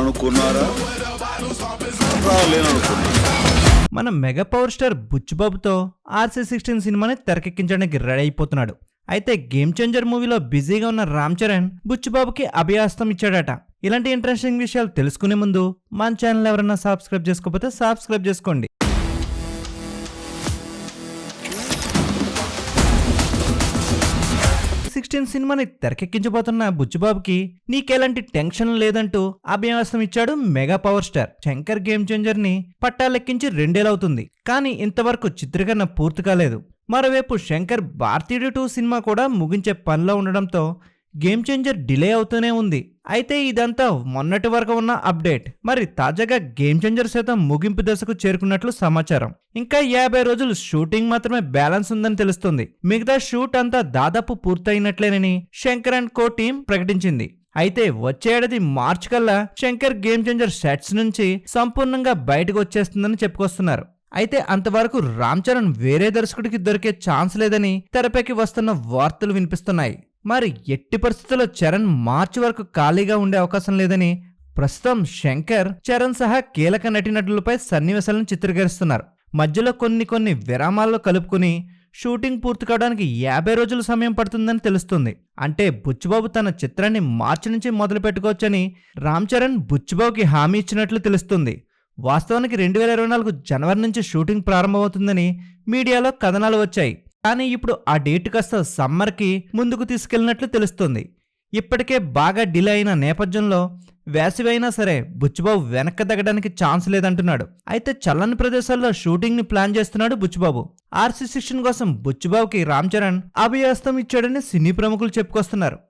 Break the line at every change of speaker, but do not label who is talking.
రాననుకున్నారా? రాలేననుకున్నారా?
మన mega power star బుచ్చిబాబుతో RC16 సినిమాని తెరకెక్కించడానికి ready అయిపోతున్నాడు. అయితే గేమ్ చేంజర్ మూవీలో బిజీగా ఉన్న రామ్ చరణ్ బుచ్చిబాబుకి అభయాస్తం ఇచ్చాడట. ఇలాంటి ఇంట్రెస్టింగ్ విషయాలు తెలుసుకునే ముందు మన ఛానల్ ఎవరైనా సబ్స్క్రైబ్ చేసుకోకపోతే సబ్స్క్రైబ్ చేసుకోండి. 16 సినిమాని తెరకెక్కించబోతున్న బుచ్చిబాబుకి నీకెలాంటి టెన్షన్ లేదంటూ అభయాస్తం ఇచ్చాడు mega power star. Shankar game changer ని పట్టాలెక్కించి 2 ఏళ్లవుతుంది, కానీ ఇంతవరకు చిత్రీకరణ పూర్తి కాలేదు. మరోవైపు శంకర్ భారతీయుడు 2 సినిమా కూడా ముగించే పనిలో ఉండడంతో గేమ్ చేంజర్ డిలే అవుతూనే ఉంది. అయితే ఇదంతా మొన్నటి వరకు ఉన్న అప్డేట్. మరి తాజాగా గేమ్ చేంజర్ సైతం ముగింపు దశకు చేరుకున్నట్లు సమాచారం. ఇంకా 50 రోజులు షూటింగ్ మాత్రమే బ్యాలెన్స్ ఉందని తెలుస్తుంది. మిగతా షూట్ అంతా దాదాపు పూర్తయినట్లేనని శంకర్ అండ్ కో టీం ప్రకటించింది. అయితే వచ్చే ఏడాది మార్చి కల్లా శంకర్ గేమ్ చేంజర్ సెట్స్ నుంచి సంపూర్ణంగా బయటకు వచ్చేస్తుందని చెప్పుకొస్తున్నారు. అయితే అంతవరకు రామ్ చరణ్ వేరే దర్శకుడికి దొరికే ఛాన్స్ లేదని తెరపైకి వస్తున్న వార్తలు వినిపిస్తున్నాయి. మరి ఎట్టి పరిస్థితుల్లో చరణ్ మార్చి వరకు ఖాళీగా ఉండే అవకాశం లేదని ప్రస్తుతం శంకర్, చరణ్ సహా కీలక నటీనటులపై సన్నివేశాలను చిత్రీకరిస్తున్నారు. మధ్యలో కొన్ని విరామాల్లో కలుపుకుని షూటింగ్ పూర్తి కావడానికి 50 రోజుల సమయం పడుతుందని తెలుస్తుంది. అంటే బుచ్చిబాబు తన చిత్రాన్ని మార్చి నుంచి మొదలు పెట్టుకోవచ్చని రామ్ చరణ్ బుచ్చిబాబుకి హామీ ఇచ్చినట్లు తెలుస్తుంది. వాస్తవానికి 2024 జనవరి నుంచి షూటింగ్ ప్రారంభమవుతుందని మీడియాలో కథనాలు వచ్చాయి. కానీ ఇప్పుడు ఆ డేట్ కాస్త సమ్మర్కి ముందుకు తీసుకెళ్లినట్లు తెలుస్తుంది. ఇప్పటికే బాగా డిలే అయిన నేపథ్యంలో వేసవి అయినా సరే బుచ్చిబాబు వెనక్కి తగ్గడానికి ఛాన్స్ లేదంటున్నాడు. అయితే చల్లని ప్రదేశాల్లో షూటింగ్ ని ప్లాన్ చేస్తున్నాడు బుచ్చిబాబు. RC16 కోసం బుచ్చిబాబుకి రామ్ చరణ్ అభయాస్తం ఇచ్చాడని సినీ ప్రముఖులు చెప్పుకొస్తున్నారు.